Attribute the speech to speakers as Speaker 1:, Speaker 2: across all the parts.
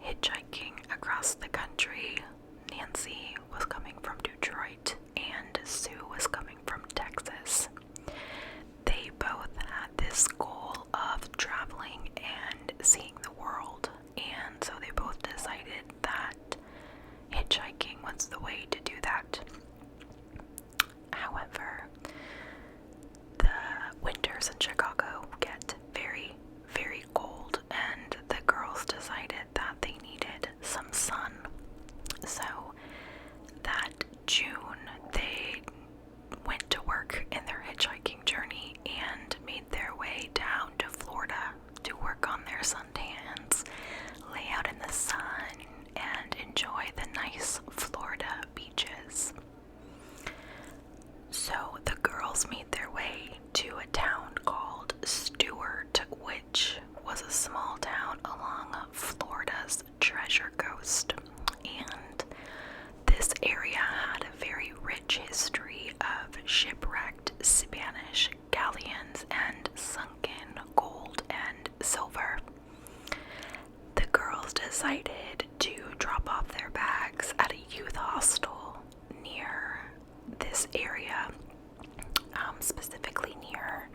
Speaker 1: hitchhiking across the country. Nancy was coming from Detroit and Sue was coming from Texas. They both had this goal of traveling and seeing the world, and so they both decided that hitchhiking was the way to do that. However, the winters in Chicago get very, very cold, and the girls decided that they needed some sun. So that June, they went to work in their hitchhiking journey and made their way down to Florida to work on their suntans, lay out in the sun, and enjoy the nice Florida beaches. So the girls made their way to a town called Stewart, which was a small town along Florida's Treasure Coast. And this area had a very rich history of shipwrecked Spanish galleons and sunken gold and silver. The girls decided to drop off their bags at a youth hostel near this area, specifically near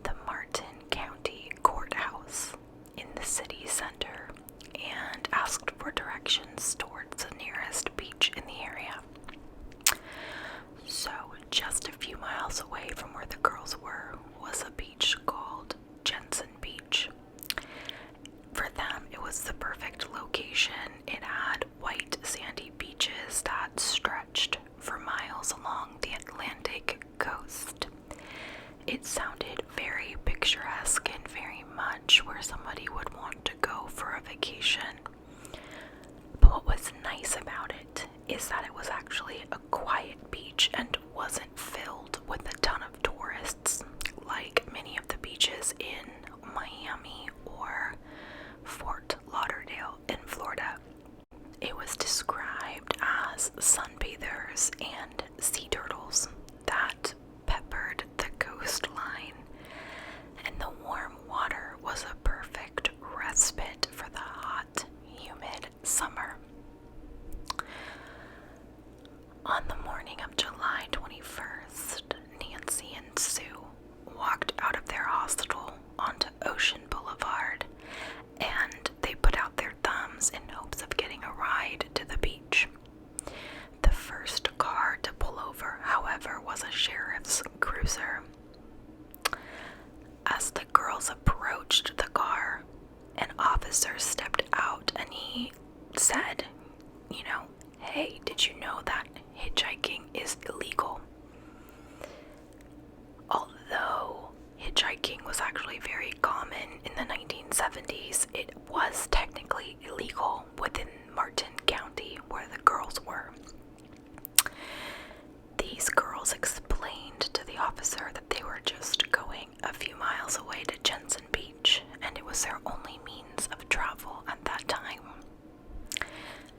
Speaker 1: the Martin County Courthouse in the city center, and asked for directions towards the nearest beach in the area. So, just a few miles away from where the girls were was a beach called Jensen Beach. For them, it was the perfect location. It had white sandy beaches that stretched for miles along the Atlantic coast. It sounded very picturesque and very much where somebody would want to go for a vacation. But what was nice about it is that it was actually a quiet beach and wasn't filled with a ton of tourists like many of the beaches in Miami or Fort Lauderdale in Florida. It was described as sunbathers and sea turtles that peppered the coastline, and the warm water was a perfect respite for the hot, humid summer. On the morning of July 21st, Nancy and Sue walked out of their hostel onto Ocean Boulevard, and they put out their thumbs in hopes of getting a ride to the beach. The first car to pull over, however, was a sheriff's cruiser. As the girls approached the car, an officer stepped out and he said, "Hey, did you know that hitchhiking is illegal?" Although hitchhiking was actually very common in the 1970s, it was technically illegal within Martin County, where the girls were. These girls explained to the officer that they were just going a few miles away to Jensen Beach, and it was their only means of travel at that time.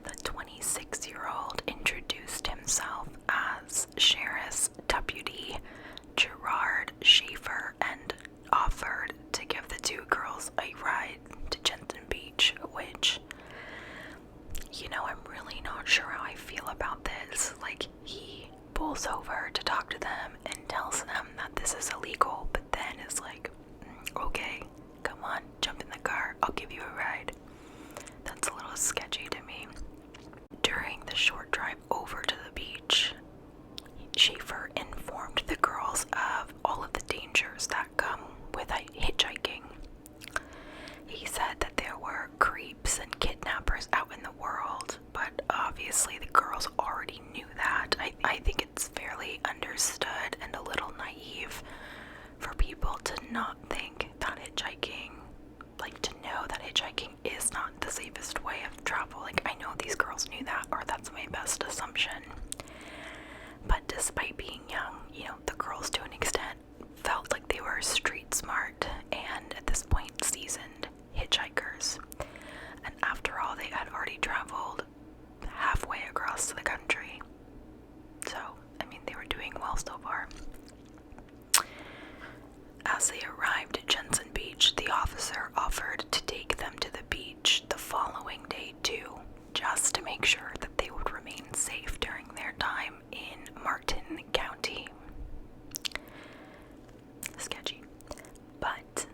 Speaker 1: The 26-year-old introduced himself as Sheriff's Deputy Gerard Schaefer and offered to give the two girls a ride to Jensen Beach, which, I'm really not sure how I feel about this. He pulls over to talk to them and tells them that this is illegal, but then is like, "Okay, come on, jump in the car, I'll give you a ride." That's a little sketchy to me. During the short drive over to the beach, Schaefer informed the girls of all of the dangers that come with hitchhiking. He said that there were creeps and kidnappers out in the world, but obviously the girls already knew that. I think it's fairly understood and a little naive for people to not think that hitchhiking, to know that hitchhiking is not the safest way of travel. I know these girls knew that, or that's my best assumption. But despite being young, the girls to an extent felt like they were street smart and at this point seasoned hitchhikers. And after all, they had already traveled halfway across the country. So, they were doing well so far. As they arrived at Jensen Beach, the officer offered to take them to the beach the following day make sure that they would remain safe during their time in Martin County. Sketchy. But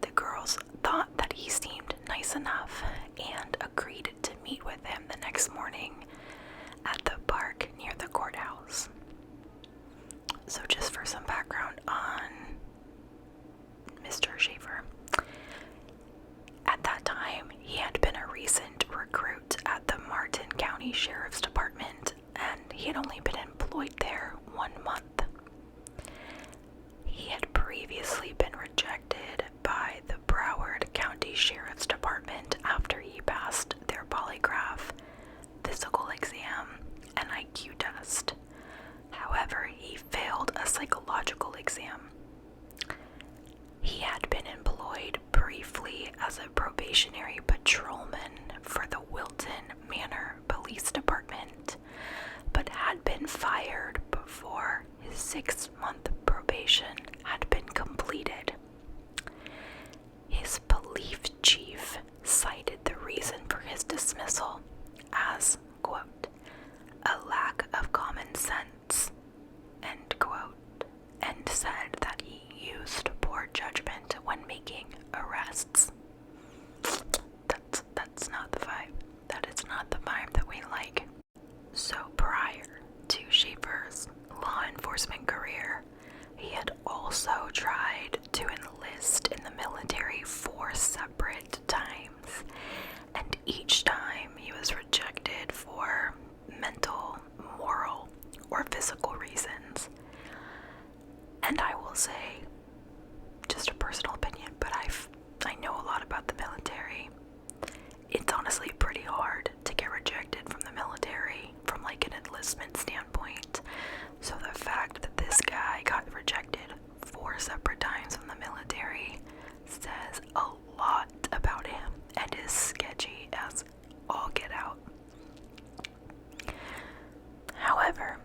Speaker 1: the girls thought that he seemed nice enough and agreed to meet with him the next morning at the park near the courthouse. So just for some background on Mr. Schaefer. At that time, he had been a recent recruit at the Martin County Sheriff's Department, and he had only been employed there 1 month. He had previously been rejected by the Broward County Sheriff's Department after he passed their polygraph, physical exam, and IQ test. However, he failed a psychological exam. He had been employed briefly as a probationary patrolman for the Wilton Manor Police Department, but had been fired before his 6-month probation had been completed. His police chief cited the reason for his dismissal as, quote, a lack of common sense, end quote, and said that he used poor judgment when making arrests. That's not the vibe. That is not the vibe that we like. So prior to Schaefer's law enforcement career, he had also tried to enlist in the military 4 separate times, and each time he was rejected for mental, moral, or physical reasons. And I will say, just a personal opinion, but I know a lot about the military. It's honestly pretty hard to get rejected from the military from like an enlistment standpoint. So the fact that this guy got rejected 4 separate times from the military says a lot about him and is sketchy as all get out. However,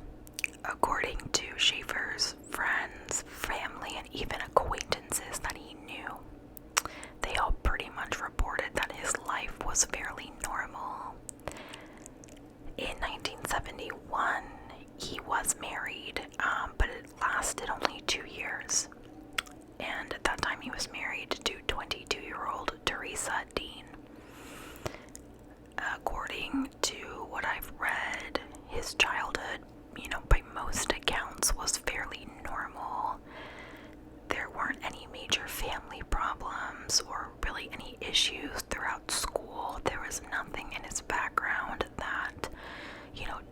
Speaker 1: according to Schaefer's friends, family, and even acquaintances that he knew, they all pretty much reported that his life was fairly normal. In 1971, he was married, but it lasted only 2 years. And at that time, he was married to 22-year-old Teresa Dean. According to what I've read, his childhood, by most accounts, was fairly normal. There weren't any major family problems or really any issues throughout school. There was nothing in his background that,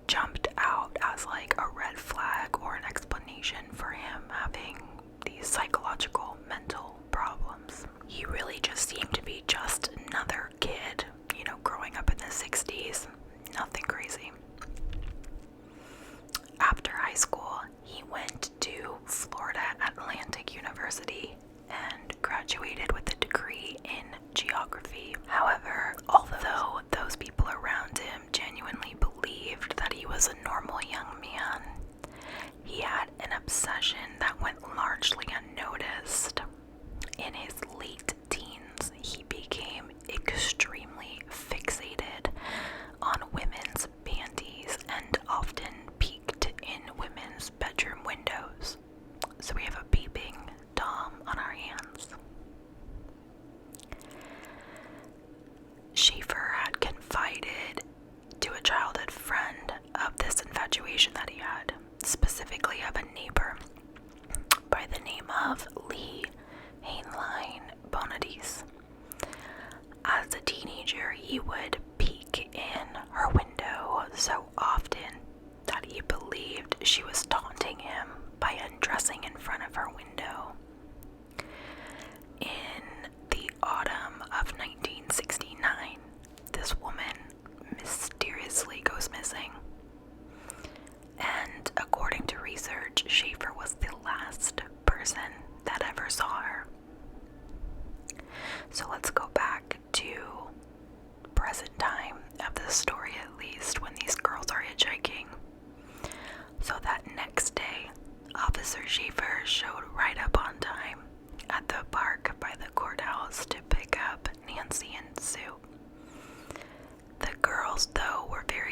Speaker 1: jumped out as like a red flag or an explanation for him having these psychological mental problems. He really just seemed to be just another kid, growing up in the 60s. Nothing crazy. After high school, he went to Florida Atlantic University and graduated with a degree in geography. However, although those people around him genuinely believed that he was a normal young man, he had an obsession that went largely unnoticed. In his late teens, he became extremely fixated on women's panties and often peeked in women's bedroom windows. So we have a peeping Tom on our hands. Schaefer had confided to a childhood friend of this infatuation that he had, specifically of a neighbor by the name of Lee Hainline Bonadis. As a teenager, he would peek in her window so often that he believed she was taunting him by undressing in front of her window. In the autumn of 1969, this woman mysteriously goes missing. And according to research, Schaefer was the last person that ever saw her. So let's go back to present time of the story, at least, when these girls are hitchhiking. So that next day, Officer Schaefer showed right up on time at the park by the courthouse to pick up Nancy and Sue. The girls, though, were very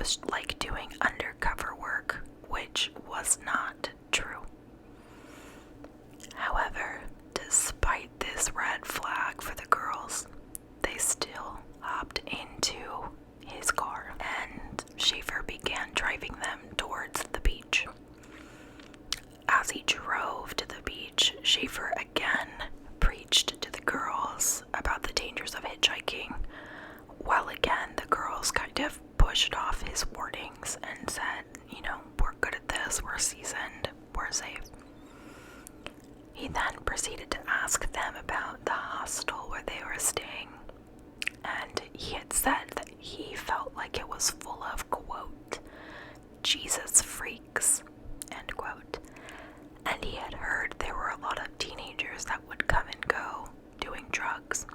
Speaker 1: was like doing undercover work, which was not true. However, despite this red flag for the girls, they still hopped into his car, and Schaefer began driving them towards the beach. As he drove to the beach, Schaefer again preached to the girls about the dangers of hitchhiking, while again the girls kind of pushed off his warnings and said, we're good at this, we're seasoned, we're safe. He then proceeded to ask them about the hostel where they were staying, and he had said that he felt like it was full of, quote, Jesus freaks, end quote, and he had heard there were a lot of teenagers that would come and go doing drugs,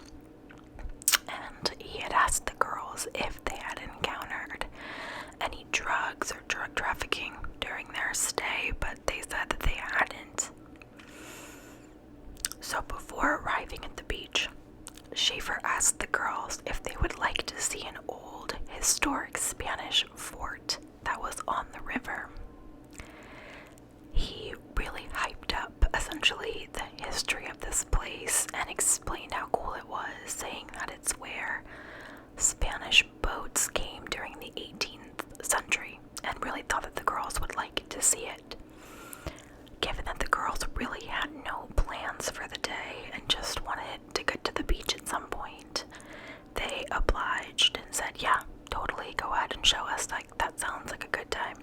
Speaker 1: and he had asked the girls if they had encountered any drugs or drug trafficking during their stay, but they said that they hadn't. So before arriving at the beach, Schaefer asked the girls if they would like to see an old historic Spanish fort that was on the river. He really hyped up, essentially, the history of this place and explained how cool it was, saying that it's where Spanish boats came during the 18th century, and really thought that the girls would like to see it. Given that the girls really had no plans for the day and just wanted to get to the beach at some point, they obliged and said, yeah, totally, go ahead and show us, that sounds like a good time.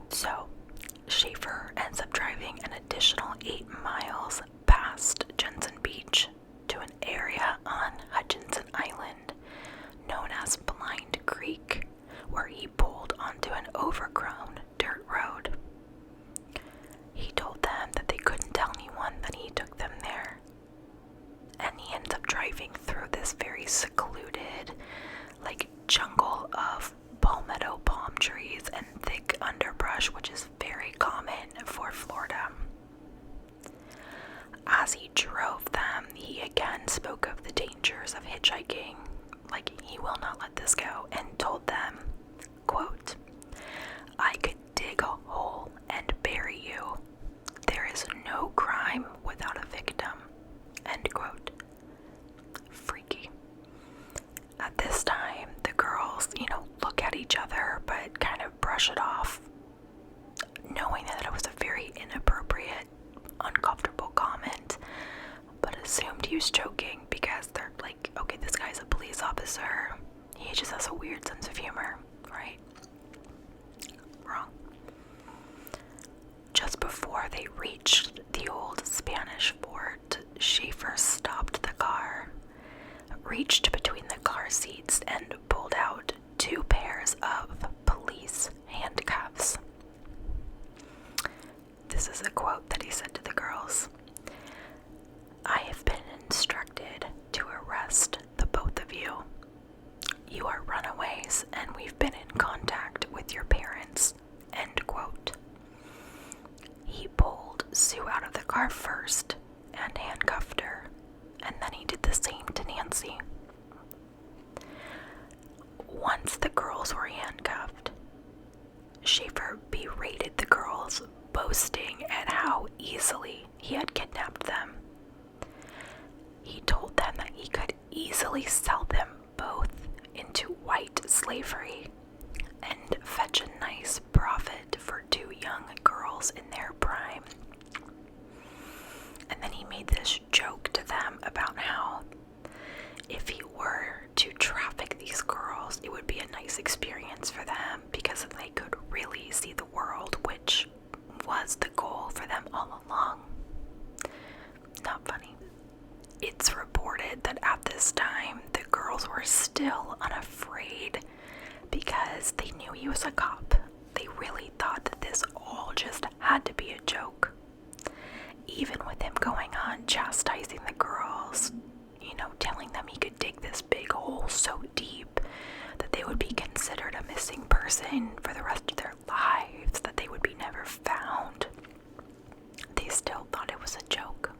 Speaker 1: So, Schaefer ends up driving an additional 8 miles past Jensen Beach to an area on Hutchinson Island known as Blind Creek, where he pulled onto an overgrown dirt road. He told them that they couldn't tell anyone that he took them there, and he ends up driving through this very secluded, jungle of palmetto palm trees and thick underbrush, which is very common for Florida. As he drove them, he again spoke of the dangers of hitchhiking, he will not let this go, and told them, quote, I could dig a hole and bury you. There is no crime without a victim, end quote. Freaky. At this time, the girls, look at each other, but kind of brush it off, knowing that it was a very inappropriate, uncomfortable comment, but assumed he was joking because they're like, okay, this guy's a police officer. He just has a weird sense of humor, right? Wrong. Just before they reached the old Spanish fort, Schaefer stopped the car, reached between the car seats, and pulled out 2 pairs of police handcuffs. This is a quote that he said to the girls. I have been instructed to arrest the both of you. You are runaways, and we've been in contact with your parents, end quote. He pulled Sue out of the car first and handcuffed her, and then he did the same to Nancy. Once the girls were handcuffed, Schaefer berated the girls, boasting at how easily he had kidnapped them. He told them that he could easily sell them both into white slavery and fetch a nice profit for 2 young girls in their prime. And then he made this joke to them about how if he were to traffic these girls, it would be a nice experience for them because they could really see the world, which was the goal for them all along. Not funny. It's reported that at this time, the girls were still unafraid because they knew he was a cop. They really thought that this all just had to be a joke. Even with him going on chastising the girls, telling them he could dig this big hole so deep that they would be considered a missing person for the rest of their lives, that they would be never found. They still thought it was a joke.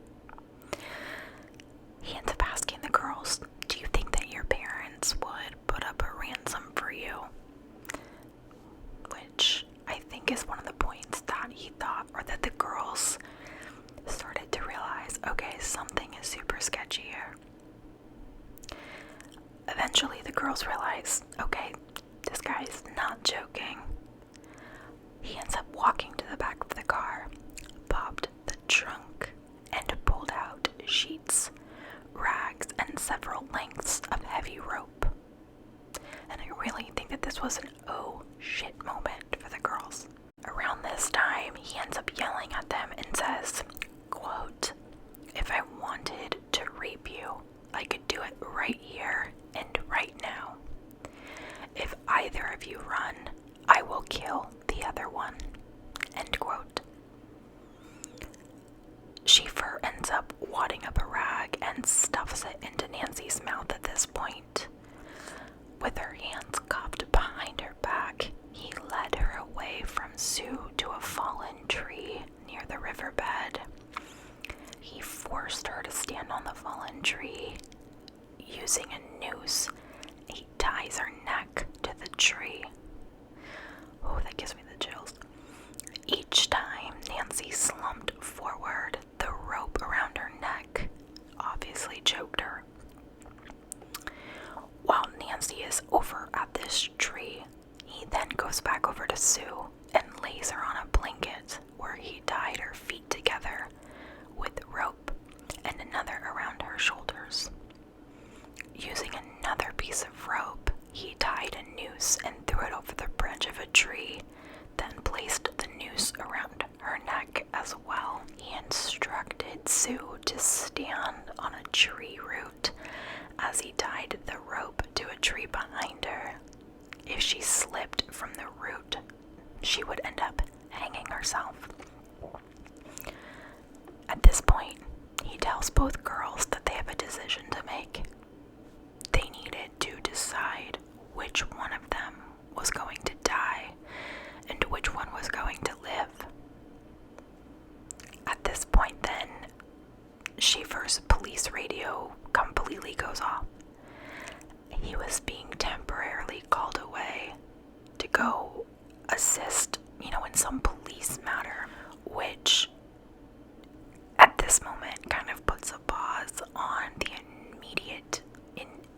Speaker 1: He ends up asking the girls, do you think that your parents would put up a ransom guess one of the points that he thought, or that the girls started to realize, okay, something is super sketchy here. Eventually the girls realize, okay, this guy's not joking. He ends up walking to the back of the car, popped the trunk, and pulled out sheets, rags, and several lengths of heavy rope. And I really think that this was an oh shit moment for the girls. Around this time, he ends up yelling at them and says, quote, "If I wanted to rape you, I could do it right here and right now. If either of you run, I will kill the other one." End quote. Schaefer ends up wadding up a rag and stuffs it into Nancy's mouth at this point. With her hands cuffed behind her back, he led her away from Sue to a fallen tree near the riverbed. He forced her to stand on the fallen tree. Using a noose, he ties her neck to the tree. Oh, that gives me the chills. Each time Nancy slumped forward, the rope around her neck obviously choked her. While Nancy is over at this tree, he then goes back over to Sue and lays her on a blanket where he tied her feet together with rope and another around her shoulders. Using another piece of rope, he tied a noose and threw it over the branch of a tree, then placed the noose around her neck as well. He instructed Sue to stand on a tree root as he tied the rope to a tree behind her. If she slipped from the root, she would end up hanging herself. At this point, he tells both girls that they have a decision to make. They needed to decide which one of them was going to die and which one was going to live. At this point then, Schaefer's police radio completely goes off. He was being temporarily called away to go assist, in some police matter, which at this moment kind of puts a pause on the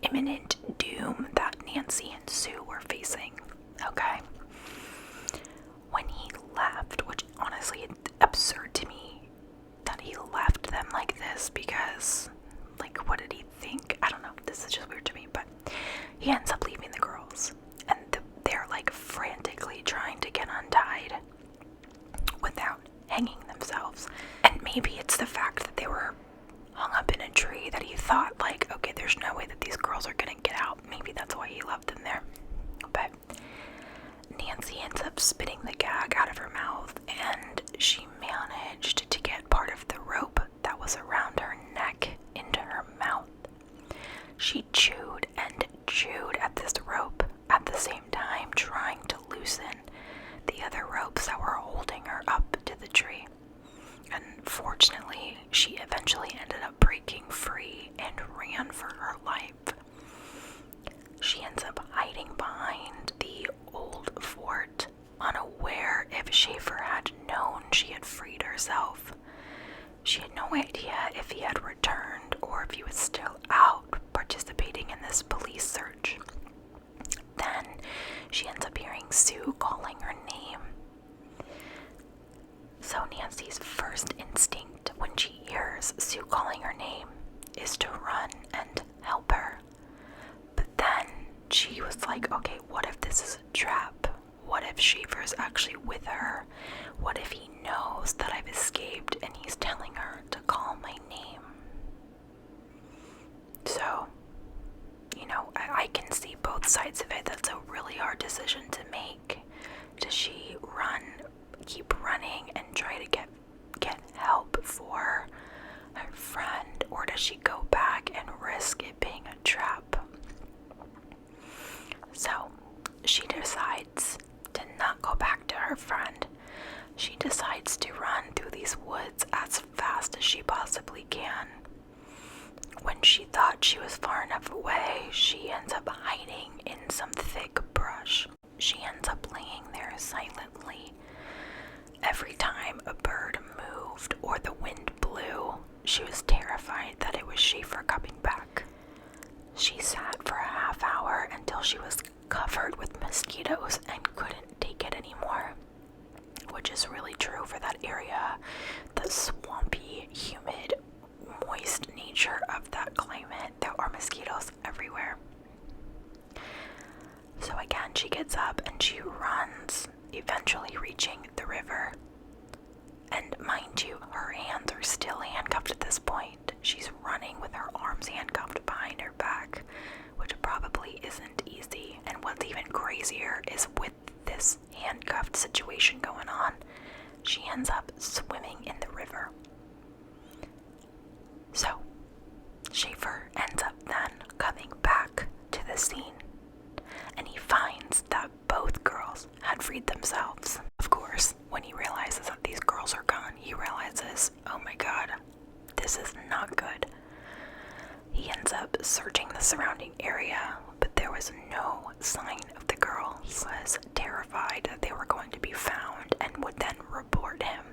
Speaker 1: imminent doom that Nancy and Sue were facing. Okay? When he left, which honestly is absurd to me that he left them like this, because, what did he think? I don't know, this is just weird to me, but he ends up leaving the girls, and they're frantically trying to get untied without hanging themselves. And maybe it's the fact that they were hung up in a tree that he thought, okay, there's no way that these girls are gonna get out. Maybe that's why he left them there. But Nancy ends up spitting the gag out of her mouth, and she managed to get part of the rope that was around her neck into her mouth. She chewed and chewed at this rope at the same time, trying to loosen the other ropes that were holding her up to the tree. Unfortunately, she eventually ended up breaking free and ran for her life. She ends up hiding behind the old fort, unaware if Schaefer had known she had freed herself. She had no idea if he had returned or if he was still out participating in this police search. Then she ends up hearing Sue calling her name. So Nancy's first instinct when she hears Sue calling her name is to run and help her. But then she was like, okay, what if this is a trap? What if Schaefer's actually with her? What if he knows that I've escaped and he's telling her to call my name? So, I can see both sides of it. That's a really hard decision to make. Does she keep running and try to get help for her friend, or does she go back and risk it being a trap? So she decides to not go back to her friend. She decides to run through these woods as fast as she possibly can. When she thought she was far enough away, she ends up hiding in some thick brush. She ends up laying there silently, Every time a bird moved or the wind blew, she was terrified that it was Schaefer coming back. She sat for a half hour until she was covered with mosquitoes and couldn't take it anymore, which is really true for that area. The swampy, humid, moist nature of that climate, there are mosquitoes everywhere. So again, she gets up and she runs, eventually reaching the river. And mind you, her hands are still handcuffed at this point. She's running with her arms handcuffed behind her back, which probably isn't easy. And what's even crazier is with this handcuffed situation going on, she ends up swimming in the river. So, Schaefer ends up then coming back to the scene, and he finds that both girls had freed themselves. Of course, when he realizes that these girls are gone, he realizes, oh my god, this is not good. He ends up searching the surrounding area, but there was no sign of the girls. He was terrified that they were going to be found and would then report him.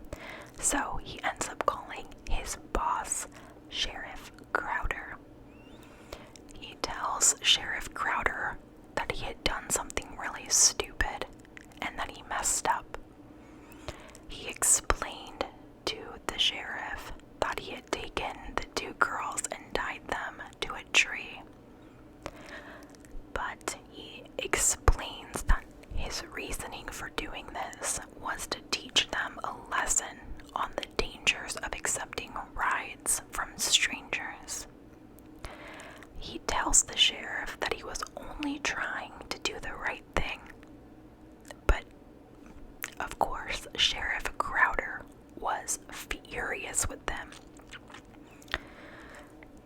Speaker 1: So he ends up calling his boss, Sheriff Crowder. He tells Sheriff Crowder that he had done something really stupid and that he messed up. He explained to the sheriff that he had taken the two girls and tied them to a tree. But he explains that his reasoning for doing this was to teach them a lesson on the dangers of accepting rides from strangers. He tells the sheriff that he was only trying to do the right thing. But, of course, Sheriff Crowder was furious with them.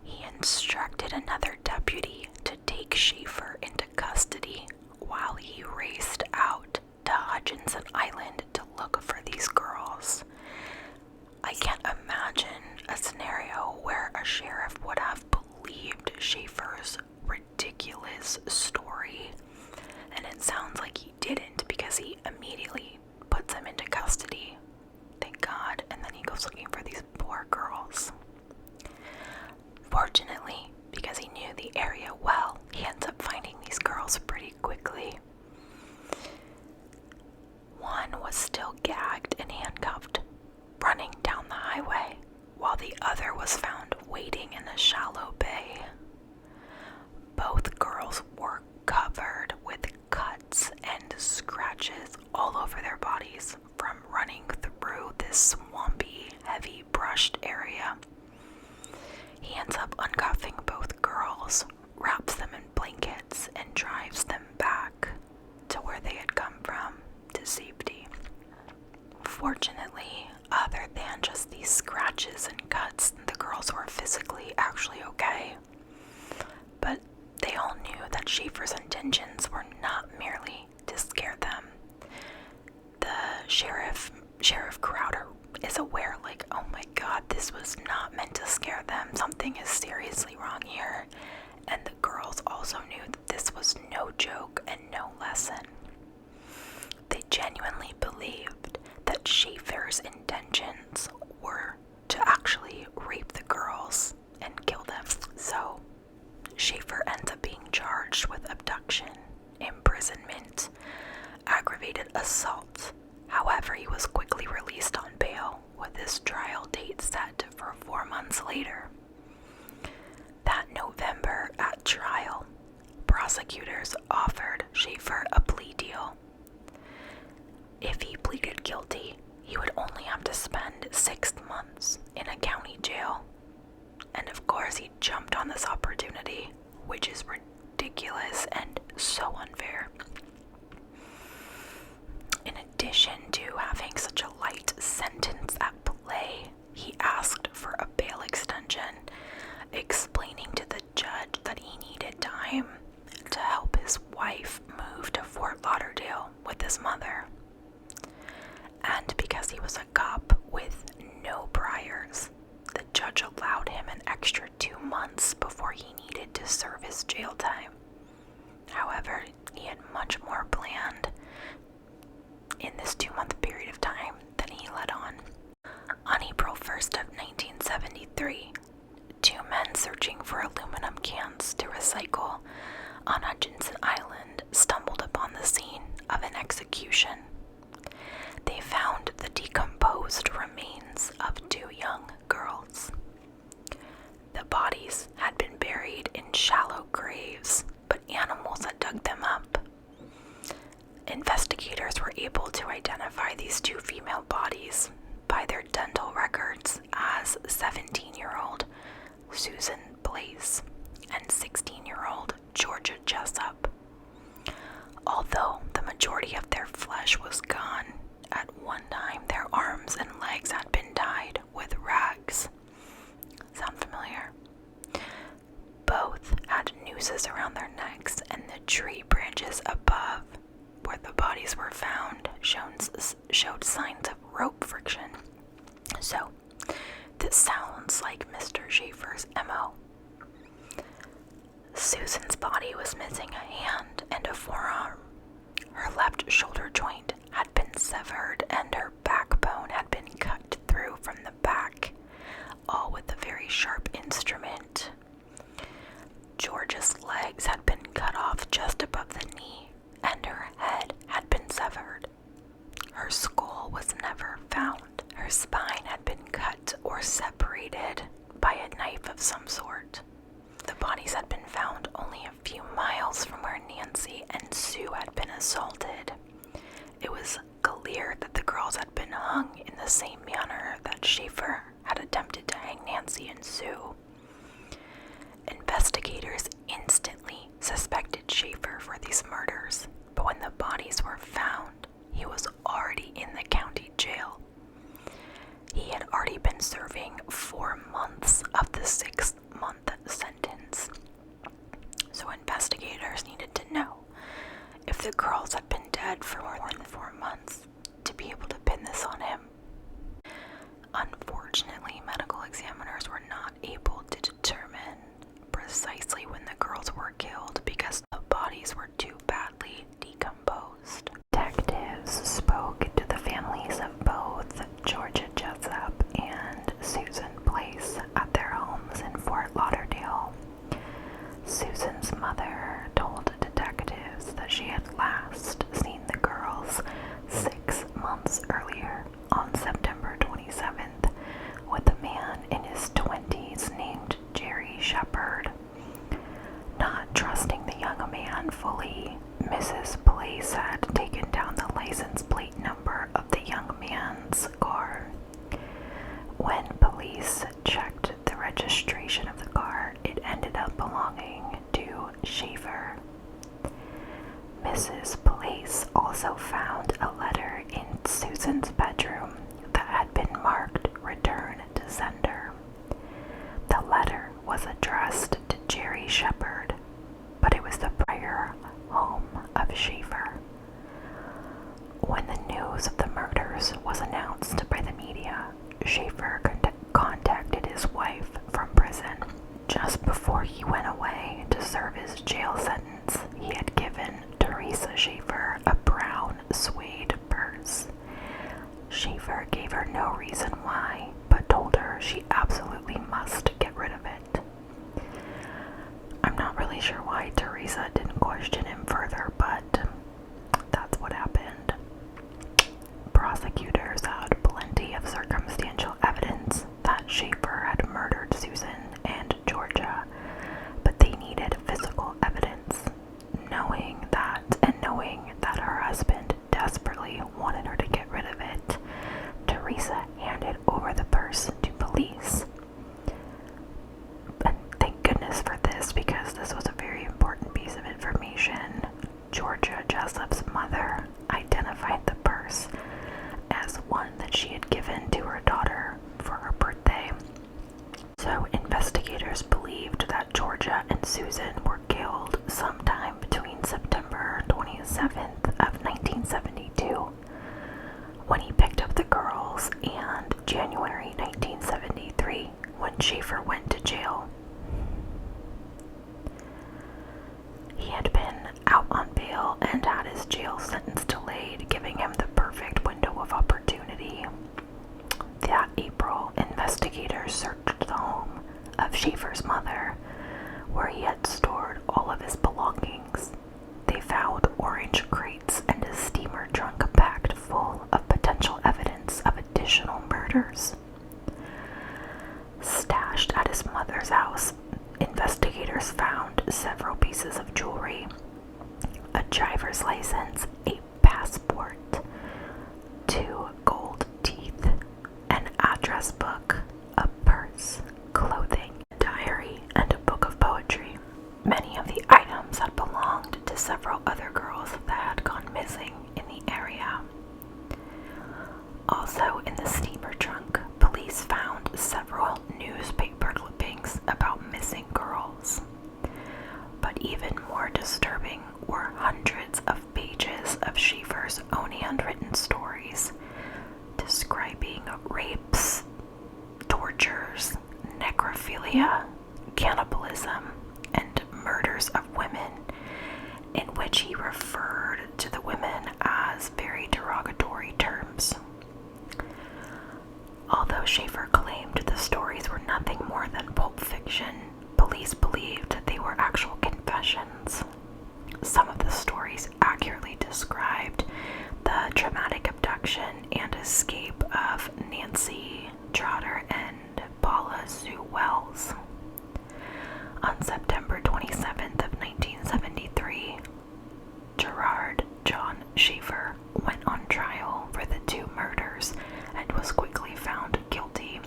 Speaker 1: He instructed another deputy to take Schaefer into custody while he raced out to Hutchinson Island to look for these girls. I can't imagine a scenario where a sheriff would have believed Schaefer's ridiculous story, and it sounds like he didn't, because he immediately puts him into custody, thank God, and then he goes looking for these poor girls. Fortunately, because he knew the area well, he ends up finding these girls pretty quickly. One was still gagged and handcuffed, running down the highway, while the other was found waiting in a shallow bay. Both girls were covered with cuts and scratches all over their bodies from running through this swampy, heavy brushed area. He ends up uncuffing both girls, wraps them in blankets, and drives them back to where they had come from to safety. Fortunately, other than just these scratches and cuts, the girls were physically actually okay. But they all knew that Schaefer's intentions were not merely to scare them. The Sheriff Crowder is aware, like, oh my god, this was not meant to scare them. Something is seriously wrong here. And the girls also knew that this was no joke and no lesson. They genuinely believed that Schaefer's intentions were to actually rape the girls and kill them. So Schaefer ends up being charged with abduction, imprisonment, aggravated assault. However, he was quickly released on bail, with his trial date set for 4 months later. That November at trial, prosecutors offered Schaefer a plea deal. If he pleaded guilty, he would only have to spend 6 months in a county jail. And of course, he jumped on this opportunity, which is ridiculous and so unfair. In addition to having such a light sentence at play, he asked for a bail extension, explaining to the judge that he needed time to help his wife move to Fort Lauderdale with his mother. And because he was a cop with no priors, the judge allowed him an extra 2 months before he needed to serve his jail time. However, he had much more planned in this 2-month period of time than he 1st of 1973, two men searching for aluminum cans to recycle on Hutchinson Island stumbled upon the scene of an execution. They found the decomposed remains of two young girls. The bodies had been buried in shallow graves, but animals had dug them up. Investigators were able to identify these two female bodies by their dental records as 17-year-old Susan Place and 16-year-old Georgia Jessup. Although the majority of their flesh was gone, at one time their arms and legs had been tied with rags. Sound familiar? Both had nooses around their necks, and the tree branches above where the bodies were found showed signs of rope friction. So, this sounds like Mr. Schaefer's MO. Susan's body was missing a hand and a forearm. Her left shoulder joint had been severed and her backbone had been cut through from the back, all with a very sharp instrument. Georgia's legs had been cut off just above the knee, and her head had been severed. Her skull was never found. Her spine had been cut or separated by a knife of some sort. The bodies had been found only a few miles from where Nancy and Sue had been assaulted. It was clear that the girls had been hung in the same manner that Schaefer had attempted to hang Nancy and Sue. Investigators instantly suspected Schaefer for these murders, but when the bodies were found, he was already in the county jail. He had already been serving 4 months of the 6-month sentence. So investigators needed to know if the girls had been dead for more than 4 months to be able to pin this on him. Unfortunately, medical examiners were not able to determine precisely when the girls were killed because the bodies were too badly decomposed. Detectives spoke to the families of both Georgia Jessup and Susan Place at their homes in Fort Lauderdale. Susan's mother told detectives that she had last seen the girls 6 months earlier on September 27th with a man in his 20s named Gerard Schaefer. Not trusting the young man fully, Mrs. Place had taken down the license plate number of the young man's car. When police checked the registration of the car, it ended up belonging to Schaefer. Mrs. Place also found a letter in Susan's bedroom that had been marked "Return to Sender." The letter was addressed to Gerard Schaefer, but it was the prior home of Schaefer. When the news of the murders was announced by the media, Schaefer contacted his wife from prison. Just before he went away to serve his jail sentence, he had given Teresa Schaefer a brown suede purse. Schaefer gave her no reason why, but told her she absolutely must get rid of it. I'm not really sure why Teresa didn't question him further, but that's what happened. Prosecutors had plenty of circumstantial evidence that Schaefer had murdered Susan and Georgia, but they needed physical evidence. Knowing that her husband desperately wanted her to get rid of it, Teresa handed over the purse to police. And thank goodness for this, because this was a very important piece of information. Georgia Jessup's mother identified the purse as one that she had given to her daughter for her birthday. So investigators believed that Georgia and Susan were killed sometime between September 27th of 1972, when he picked up the girls, and January 1973, when Schaefer went to jail. He had been out on bail and had his jail sentence delayed, giving him the perfect window of opportunity. That April, investigators officers searched the home of Schaefer's mother, where he had stored all of his belongings. They found orange crates and a steamer trunk packed full of potential evidence of additional murders. Stashed at his mother's house, investigators found several pieces of jewelry, a driver's license, a passport, 2 gold teeth, an address book, a purse, clothing, a diary, and a book of poetry. Many of the items had belonged to several other girls that had gone missing in the area. Also in the steamer trunk, police found several newspaper clippings about missing girls. But even more disturbing were hundreds of pages of Schaefer's own handwritten stories describing rapes, tortures, necrophilia, cannibalism, and murders of women, in which he referred to the women as very derogatory terms. Although Schaefer claimed the stories were nothing more than pulp fiction, police believed that they were actual confessions. Some of the stories accurately described the traumatic abduction and escape of Nancy Trotter and Paula Sue Wells. On September 27th of 1973, Gerard John Schaefer went on trial for the 2 murders and was quickly found guilty.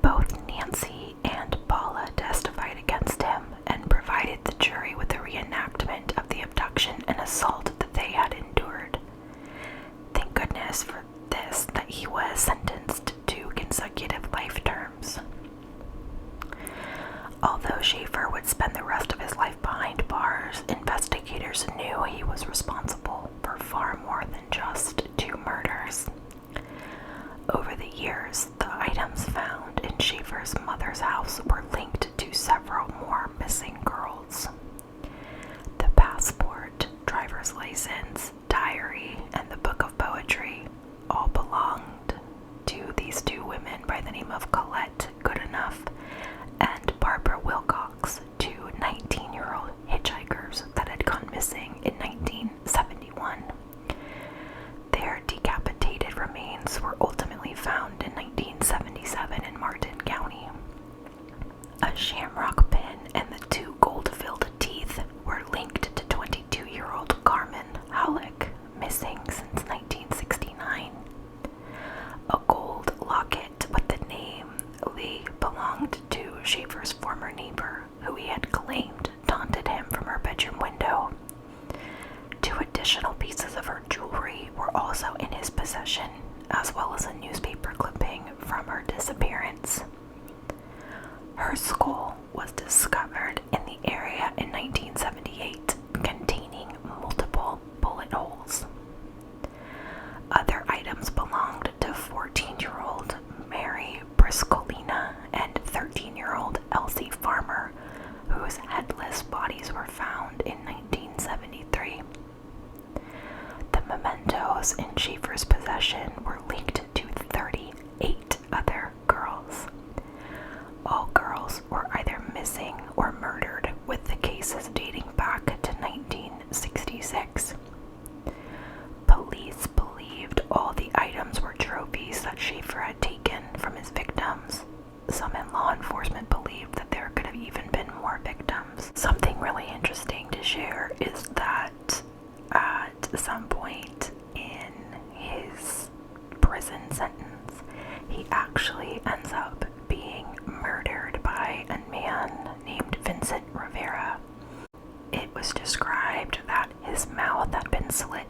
Speaker 1: Both Nancy and Paula testified against him and provided the jury with a reenactment of the abduction and assault that they had endured. Thank goodness for this that he was sentenced to consecutive life terms. Although Schaefer would spend the rest of his life behind bars, investigators knew he was responsible for far more than just 2 murders. Over the years, the items found in Schaefer's mother's house were linked to several more missing girls. The passport, driver's license, diary, and the book of poetry all belonged to these 2 women by the name of Colette Goodenough and Barbara Wilcox, 2 19-year-old hitchhikers that had gone missing in 1971. Their decapitated remains were ultimately found in 1977 in Martin County. A shamrock pin and the 2 gold-filled teeth were linked to 22-year-old Carmen Halleck, missing since 1969. A gold locket with the name Lee belonged to Schaefer's former neighbor, who he had claimed taunted him from her bedroom window. 2 additional pieces of her jewelry were also in his possession, as well as a newspaper clipping from her disappearance. Her skull was discovered in the area in 1978, containing multiple bullet holes. Other items belonged to 14-year-old Mary Briscolina and 13-year-old Elsie Farmer, whose headless bodies were found in 1973. The mementos in Schaefer's possession were linked to 38 other girls. All girls were either missing or murdered, with the cases dating back to 1966. Police believed all the items were trophies that Schaefer had taken from his victims. Some in law enforcement believed that there could have even been more victims. Something really interesting to share is that at some point in his prison sentence, he actually ends up being murdered by a man named Vincent Rivera. It was described that his mouth had been slit